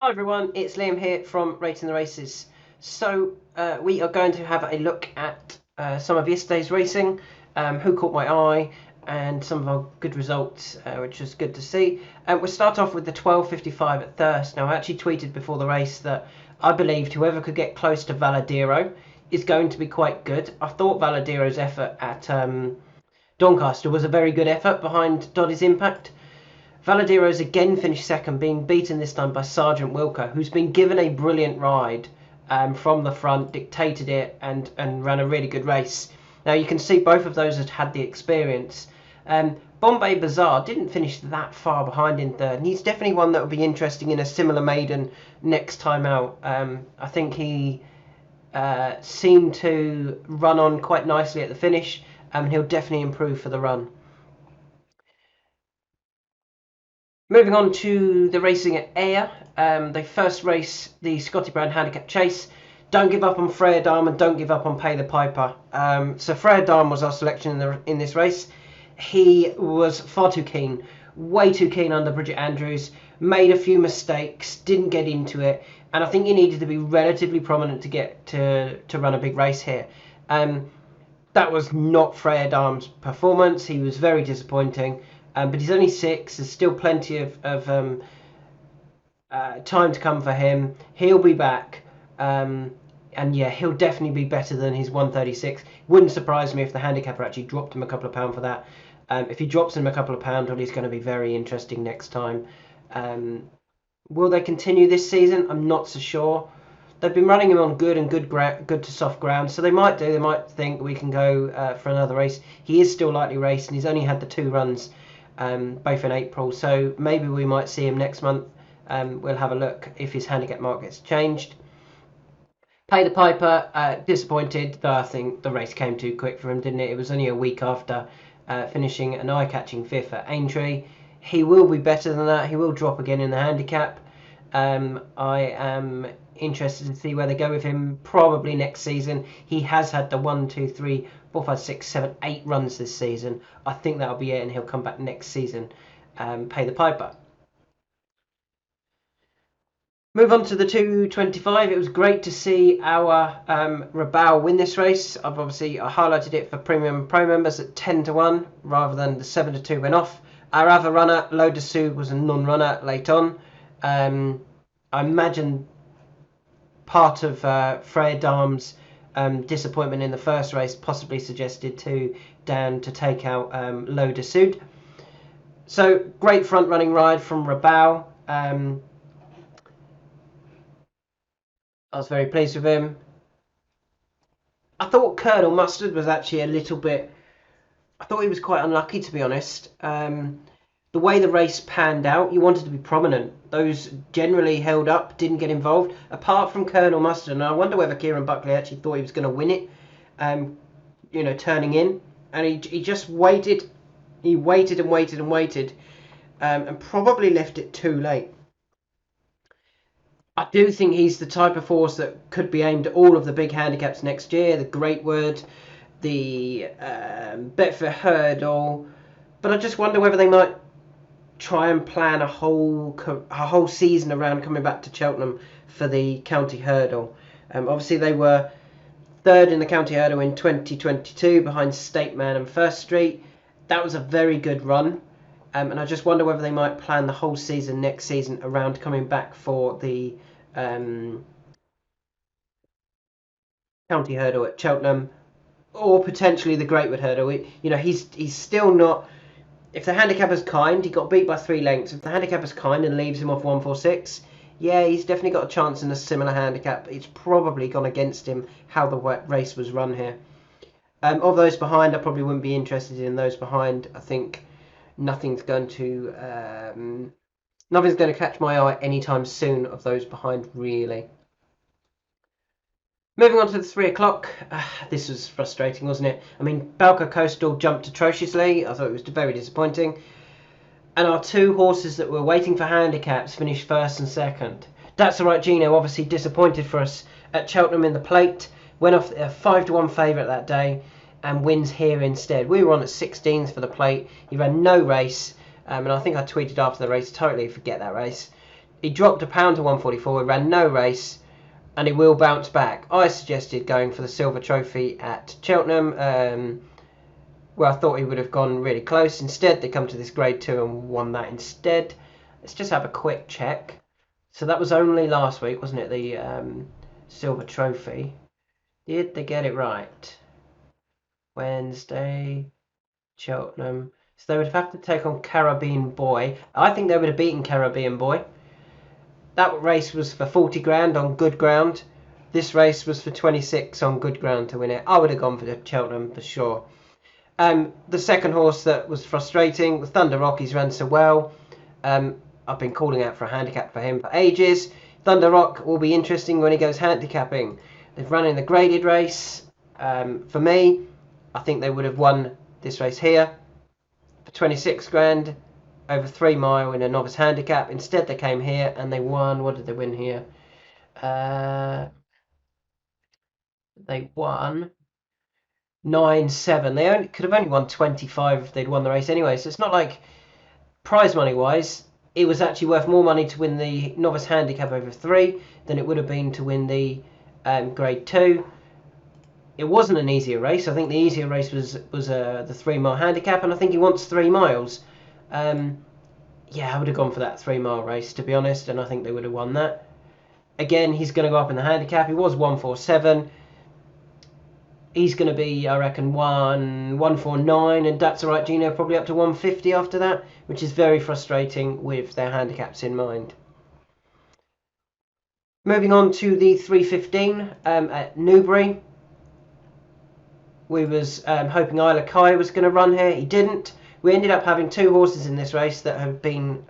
Hi everyone, it's Liam here from Rating the Races. We are going to have a look at some of yesterday's racing, who caught my eye, and some of our good results, which was good to see. We'll start off with the 12:55 at Thirsk. Now, I actually tweeted before the race that I believed whoever could get close to Valadero is going to be quite good. I thought Valadero's effort at Doncaster was a very good effort behind Doddy's Impact. Valadero's again finished second, being beaten this time by Sergeant Wilco, who's been given a brilliant ride from the front, dictated it, and ran a really good race. Now you can see both of those had the experience. Bombay Bazaar didn't finish that far behind in third, and he's definitely one that would be interesting in a similar maiden next time out. I think he seemed to run on quite nicely at the finish, and he'll definitely improve for the run. Moving on to the racing at Ayr, they first race the Scotty Brown Handicap Chase. Don't give up on Freya Dam and don't give up on Pay the Piper. So Freya Dam was our selection in this race. He was far too keen, way too keen under Bridget Andrews, made a few mistakes, didn't get into it, and I think he needed to be relatively prominent to get to run a big race here. That was not Freya Dam's performance. He was very disappointing. But he's only 6. There's still plenty of time to come for him. He'll be back. And yeah, he'll definitely be better than his 136. Wouldn't surprise me if the handicapper actually dropped him a couple of pounds for that. If he drops him a couple of pounds, well, he's going to be very interesting next time. Will they continue this season? I'm not so sure. They've been running him on good to soft ground, so they might do. They might think we can go for another race. He is still lightly raced, and he's only had the 2 runs. Both in April, so maybe we might see him next month. We'll have a look if his handicap market's changed. Pay the Piper, disappointed, though I think the race came too quick for him, didn't it? It was only a week after finishing an eye-catching 5th at Aintree. He will be better than that. He will drop again in the handicap. I am interested to see where they go with him probably next season. He has had the 1, 2, 3, 4, 5, 6, 7, 8 runs this season. I think that'll be it, and he'll come back next season. Pay the Piper. Move on to the 2:25. It was great to see our Rabaul win this race. I highlighted it for Premium Pro members at 10-1 rather than the 7-2 went off. Our other runner, Lo de Sou, was a non-runner late on. I imagine part of Freya Dam's disappointment in the first race possibly suggested to Dan to take out Lo de Sou. So great front running ride from Rabaul. I was very pleased with him. I thought Colonel Mustard was actually a little bit... I thought he was quite unlucky, to be honest. The way the race panned out, you wanted to be prominent. Those generally held up, didn't get involved, apart from Colonel Mustard. And I wonder whether Kieran Buckley actually thought he was going to win it, turning in. And he just waited. He waited and waited and waited, and probably left it too late. I do think he's the type of horse that could be aimed at all of the big handicaps next year. The Greatwood, the Betfair Hurdle. But I just wonder whether they might try and plan a whole season around coming back to Cheltenham for the County Hurdle. Obviously, they were 3rd in the County Hurdle in 2022 behind State Man and First Street. That was a very good run. And I just wonder whether they might plan the whole season next season around coming back for the County Hurdle at Cheltenham, or potentially the Greatwood Hurdle. He's still not. If the handicapper's kind, he got beat by 3 lengths. If the handicapper's kind and leaves him off 146, yeah, he's definitely got a chance in a similar handicap. It's probably gone against him how the race was run here. Of those behind, I probably wouldn't be interested in those behind. I think nothing's going to catch my eye anytime soon of those behind, really. Moving on to the 3 o'clock. This was frustrating, wasn't it? I mean, Balco Coastal jumped atrociously. I thought it was very disappointing. And our 2 horses that were waiting for handicaps finished 1st and 2nd. That's Alright Gino, obviously disappointed for us at Cheltenham in the plate. Went off a 5-1 favourite that day and wins here instead. We were on at 16s for the plate. He ran no race. And I think I tweeted after the race, totally forget that race. He dropped a pound to 144, he ran no race, and he will bounce back. I suggested going for the silver trophy at Cheltenham, where I thought he would have gone really close. Instead, they come to this Grade 2 and won that instead. Let's just have a quick check. So that was only last week, wasn't it? The silver trophy. Did they get it right? Wednesday, Cheltenham. So they would have to take on Caribbean Boy. I think they would have beaten Caribbean Boy. That race was for 40 grand on good ground. This race was for 26 on good ground to win it. I would have gone for the Cheltenham for sure. The second horse that was frustrating was Thunder Rock. He's ran so well. I've been calling out for a handicap for him for ages. Thunder Rock will be interesting when he goes handicapping. They've run in the graded race. For me, I think they would have won this race here for 26 grand over 3 mile in a novice handicap. Instead, they came here and they won. What did they win here? They won 9-7. They could have only won 25 if they'd won the race anyway. So it's not like prize money wise, it was actually worth more money to win the novice handicap over 3 than it would have been to win the Grade 2. It wasn't an easier race. I think the easier race was the 3 mile handicap, and I think he wants 3 miles. Yeah, I would have gone for that 3 mile race, to be honest, and I think they would have won that. Again, he's going to go up in the handicap. He was 147. He's going to be, I reckon, 149, and That's Alright Gino probably up to 150 after that, which is very frustrating with their handicaps in mind. Moving on to the 315 at Newbury. We was hoping Isla Kai was going to run here. He didn't. We ended up having 2 horses in this race that have been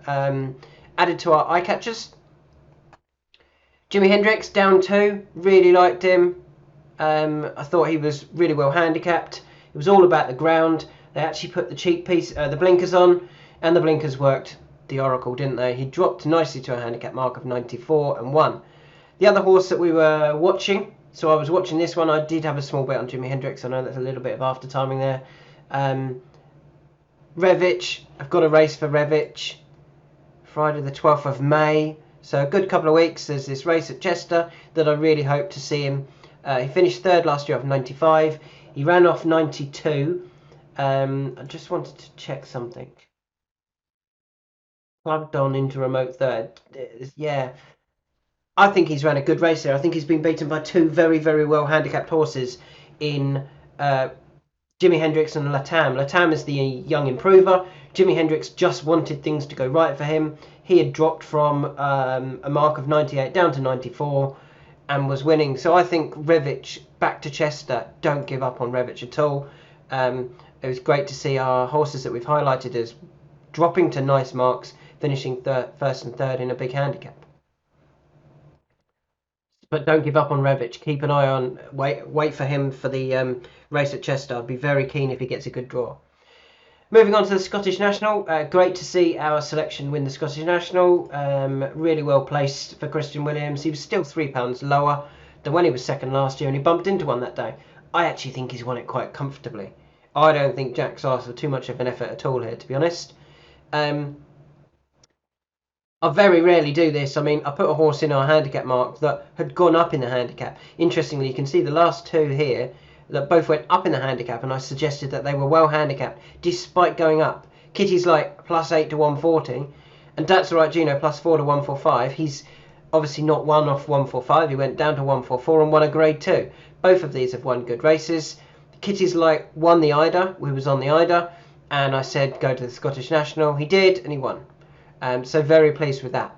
added to our eye catchers. Jimi Hendrix, down 2. Really liked him. I thought he was really well handicapped. It was all about the ground. They actually put the cheek piece, the blinkers on, and the blinkers worked the oracle, didn't they? He dropped nicely to a handicap mark of 94 and won. The other horse that we were watching, so I was watching this one. I did have a small bet on Jimi Hendrix. I know that's a little bit of after timing there. Revich, I've got a race for Revich. Friday the 12th of May. So a good couple of weeks. There's this race at Chester that I really hope to see him. He finished 3rd last year off 95. He ran off 92. I just wanted to check something. Plugged on into remote 3rd. Yeah. I think he's ran a good race here. I think he's been beaten by 2 very, very well handicapped horses in Jimi Hendrix and Latam. Latam is the young improver. Jimi Hendrix just wanted things to go right for him. He had dropped from a mark of 98 down to 94 and was winning. So I think Revich back to Chester. Don't give up on Revich at all. It was great to see our horses that we've highlighted as dropping to nice marks, finishing 1st and 3rd in a big handicap. But don't give up on Revich. Keep an eye on, wait for him for the race at Chester. I'd be very keen if he gets a good draw. Moving on to the Scottish National. Great to see our selection win the Scottish National. Really well placed for Christian Williams. He was still £3 lower than when he was 2nd last year, and he bumped into one that day. I actually think he's won it quite comfortably. I don't think Jack's asked for too much of an effort at all here, to be honest. I very rarely do this. I mean, I put a horse in our handicap mark that had gone up in the handicap. Interestingly, you can see the last 2 here that both went up in the handicap, and I suggested that they were well handicapped despite going up. Kitty's like +8 to 140, and That's Alright Gino +4 to 145. He's obviously not won off 145. He went down to 144 and won a Grade 2. Both of these have won good races. Kitty's like won the Ida. We was on the Ida, and I said go to the Scottish National. He did, and he won. So very pleased with that.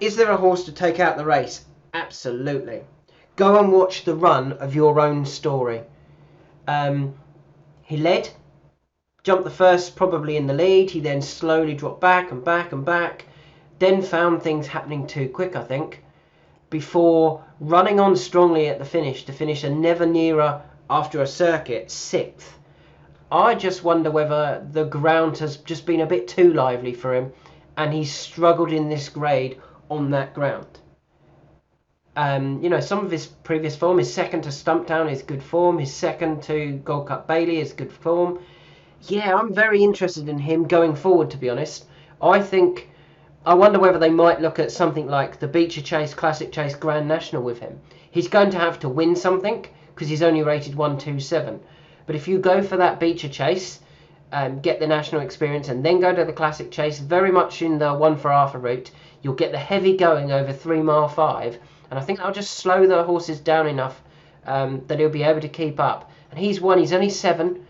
Is there a horse to take out the race? Absolutely. Go and watch the run of Your Own Story. He led, jumped the first probably in the lead. He then slowly dropped back and back and back. Then found things happening too quick, I think, before running on strongly at the finish to finish a never nearer after a circuit 6th. I just wonder whether the ground has just been a bit too lively for him, and he's struggled in this grade on that ground. You know, some of his previous form, his 2nd to Stumptown is good form. His 2nd to Gold Cup Bailey is good form. Yeah, I'm very interested in him going forward, to be honest. I think I wonder whether they might look at something like the Beecher Chase, Classic Chase, Grand National with him. He's going to have to win something because he's only rated 127. But if you go for that Beecher Chase, get the national experience, and then go to the Classic Chase, very much in the 1 for Arthur route, you'll get the heavy going over 3 mile 5, and I think that'll just slow the horses down enough that he'll be able to keep up. And he's only 7.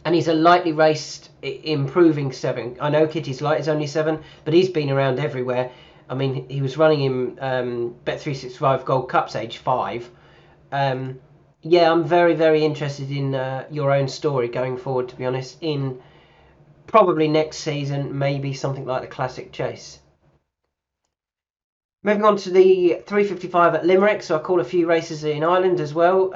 And he's a lightly raced, improving 7. I know Kitty's Light is only 7, but he's been around everywhere. I mean, he was running in Bet365 Gold Cups age 5. Yeah, I'm very, very interested in your own story going forward, to be honest, in probably next season, maybe something like the Classic Chase. Moving on to the 355 at Limerick, so I called a few races in Ireland as well.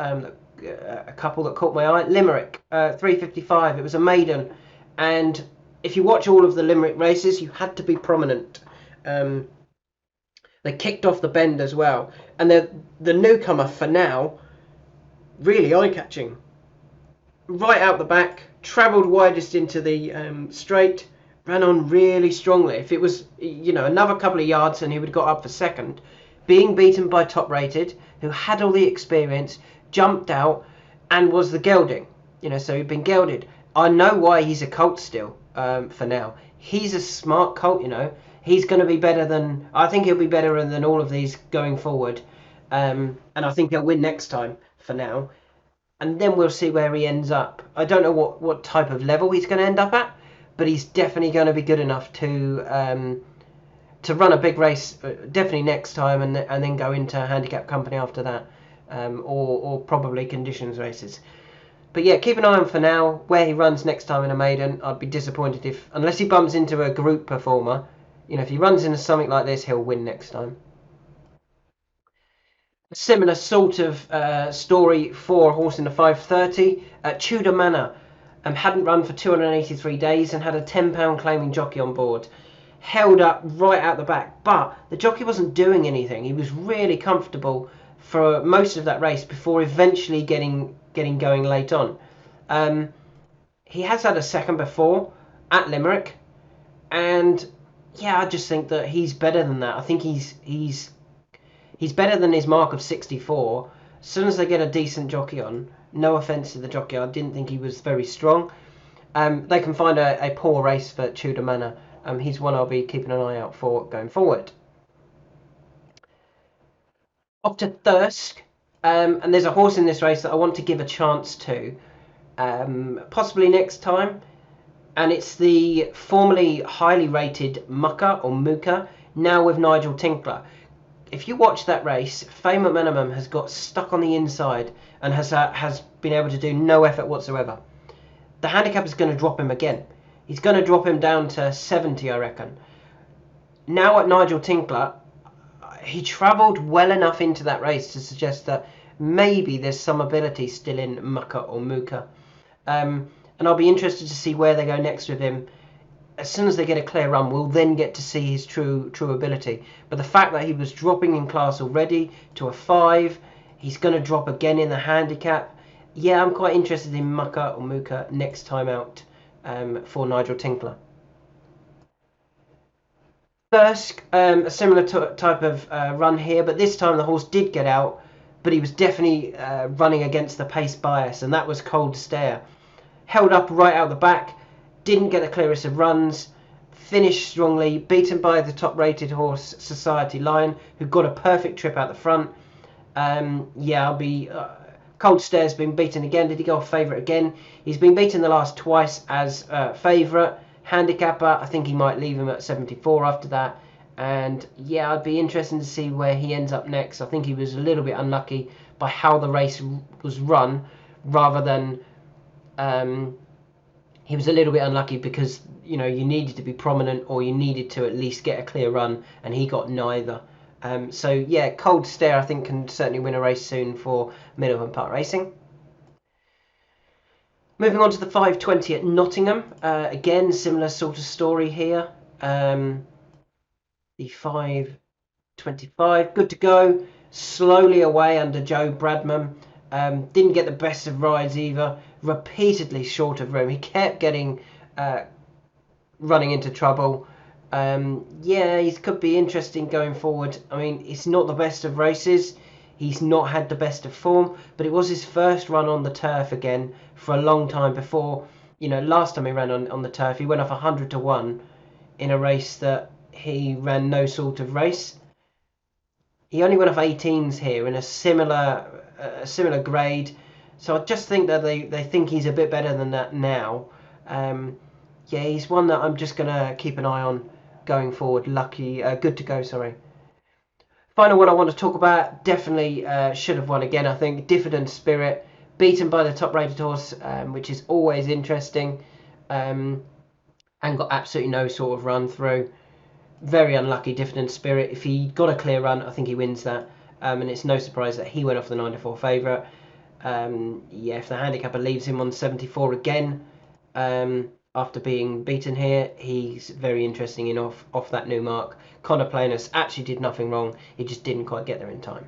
A couple that caught my eye. Limerick 355. It was a maiden, and if you watch all of the Limerick races, you had to be prominent. They kicked off the bend as well, and the newcomer for now, really eye-catching. Right out the back, travelled widest into the straight, ran on really strongly. If it was another couple of yards and he would have got up for second, being beaten by Top Rated, who had all the experience, jumped out and was the gelding, so he'd been gelded. I know why he's a colt still for now. He's a smart colt, he's going to be better than, I think he'll be better than all of these going forward, and I think he'll win next time for now, and then we'll see where he ends up. I don't know what type of level he's going to end up at, but he's definitely going to be good enough to run a big race definitely next time, and then go into handicap company after that. Or probably conditions races. But yeah, keep an eye on for now where he runs next time in a maiden. I'd be disappointed unless he bumps into a group performer. If he runs into something like this, he'll win next time. A similar sort of story for a horse in the 530. Tudor Manor hadn't run for 283 days and had a £10 claiming jockey on board. Held up right out the back, but the jockey wasn't doing anything. He was really comfortable for most of that race before eventually getting going late on. He has had a second before at Limerick, and yeah, I just think that he's better than that. I think he's better than his mark of 64. As soon as they get a decent jockey on, no offence to the jockey, I didn't think he was very strong. They can find a poor race for Tudor Manor. He's one I'll be keeping an eye out for going forward. Off to Thirsk, and there's a horse in this race that I want to give a chance to, possibly next time, and it's the formerly highly rated Muka, now with Nigel Tinkler. If you watch that race, Fame at Minimum has got stuck on the inside and has been able to do no effort whatsoever. The handicap is going to drop him again. He's going to drop him down to 70, I reckon. Now at Nigel Tinkler, he travelled well enough into that race to suggest that maybe there's some ability still in Muka. And I'll be interested to see where they go next with him. As soon as they get a clear run, we'll then get to see his true ability. But the fact that he was dropping in class already to a 5, he's going to drop again in the handicap. Yeah, I'm quite interested in Muka next time out for Nigel Tinkler. Thirsk, a similar type of run here, but this time the horse did get out, but he was definitely running against the pace bias, and that was Cold Stare. Held up right out the back, didn't get the clearest of runs, finished strongly, beaten by the top-rated horse Society Lion, who got a perfect trip out the front. Yeah, I'll be... Cold Stare's been beaten again. Did he go off favourite again? He's been beaten the last twice as favourite. Handicapper, I think he might leave him at 74 after that. And yeah, I'd be interested to see where he ends up next. I think he was a little bit unlucky by how the race was run, rather than he was a little bit unlucky because you needed to be prominent, or you needed to at least get a clear run, and he got neither. So yeah, Cold Stare I think can certainly win a race soon for Middleham Park Racing. Moving on to the 520 at Nottingham. Again, similar sort of story here. The 525, good to go. Slowly away under Joe Bradman. Didn't get the best of rides either. Repeatedly short of room. He kept getting running into trouble. Yeah, he could be interesting going forward. I mean, it's not the best of races. He's not had the best of form, but it was his first run on the turf again for a long time before. Last time he ran on the turf, he went off 100 to 1 in a race that he ran no sort of race. He only went off 18s here in a similar grade. So I just think that they think he's a bit better than that now. Yeah, he's one that I'm just going to keep an eye on going forward. Good to go, sorry. Final one I want to talk about, definitely should have won again, I think. Diffident Spirit, beaten by the top rated horse, which is always interesting, and got absolutely no sort of run through. Very unlucky, Diffident Spirit. If he got a clear run, I think he wins that. And it's no surprise that he went off the 9-4 favourite. Yeah, if the handicapper leaves him on 74 again, after being beaten here, he's very interesting enough off that new mark. Connor Planus actually did nothing wrong. He just didn't quite get there in time.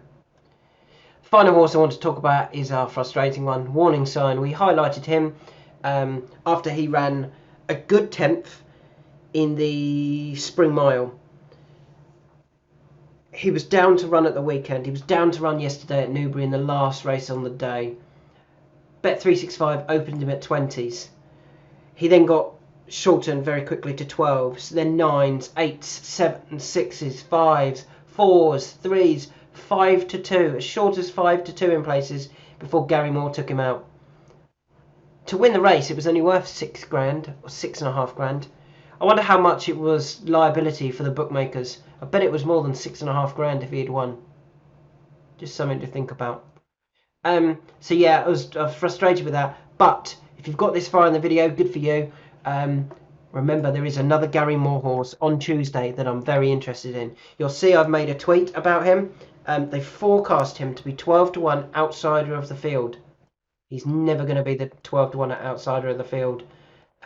Final horse I want to talk about is our frustrating one, Warning Sign. We highlighted him after he ran a good 10th in the Spring Mile. He was down to run at the weekend. He was down to run yesterday at Newbury in the last race on the day. Bet365 opened him at 20s. He then got shortened very quickly to 12s, then 9s, 8s, 7s, 6s, 5s, 4s, 3s, 5 to 2, as short as 5 to 2 in places before Gary Moore took him out. To win the race, it was only worth £6,000 or £6,500. I wonder how much it was liability for the bookmakers. I bet it was more than £6,500 if he had won. Just something to think about. So yeah, I was frustrated with that. But if you've got this far in the video, good for you. Remember, there is another Gary Moore horse on Tuesday that I'm very interested in. You'll see I've made a tweet about him. They forecast him to be 12 to 1 outsider of the field. He's never going to be the 12 to 1 outsider of the field.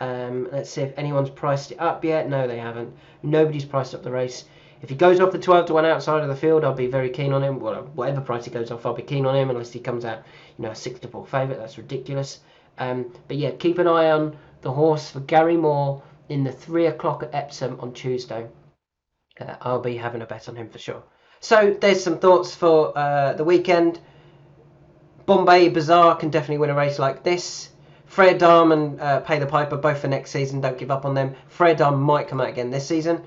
Let's see if anyone's priced it up yet. No, they haven't. Nobody's priced up the race. If he goes off the 12 to 1 outside of the field, I'll be very keen on him. Well, whatever price he goes off, I'll be keen on him, unless he comes out, a 6 to 4 favourite. That's ridiculous. But yeah, keep an eye on the horse for Gary Moore in the 3 o'clock at Epsom on Tuesday. I'll be having a bet on him for sure. So there's some thoughts for the weekend. Bombay Bazaar can definitely win a race like this. Freya Dam and Pay the Piper, both for next season. Don't give up on them. Freya Dam might come out again this season.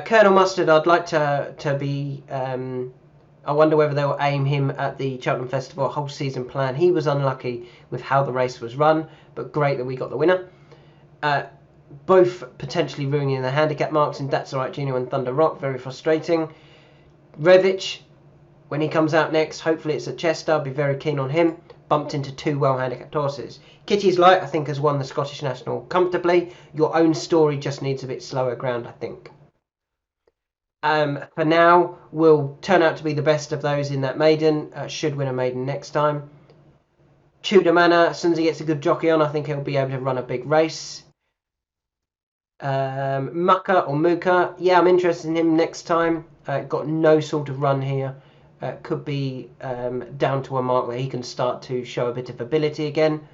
Colonel Mustard, I'd like to be... I wonder whether they'll aim him at the Cheltenham Festival whole season plan. He was unlucky with how the race was run, but great that we got the winner. Both potentially ruining the handicap marks, and That's Alright Gino and Thunder Rock, very frustrating. Revich, when he comes out next, hopefully it's at Chester, I'll be very keen on him. Bumped into 2 well-handicapped horses. Kitty's Light, I think, has won the Scottish National comfortably. Your Own Story just needs a bit slower ground, I think. For now, will turn out to be the best of those in that maiden. Should win a maiden next time. Tudor Manor, as soon as he gets a good jockey on, I think he'll be able to run a big race. Muka, yeah, I'm interested in him next time. Got no sort of run here. Could be down to a mark where he can start to show a bit of ability again.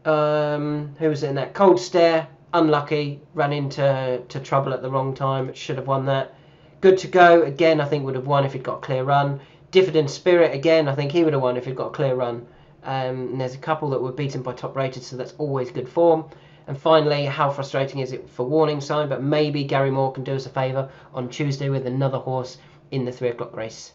Who was in that? Cold Stare, unlucky, ran into trouble at the wrong time. Should have won that. Good to Go, again, I think would have won if he'd got a clear run. Diffident Spirit, again, I think he would have won if he'd got a clear run. And there's a couple that were beaten by top rated, so that's always good form. And finally, how frustrating is it for Warning Sign? But maybe Gary Moore can do us a favour on Tuesday with another horse in the 3 o'clock race.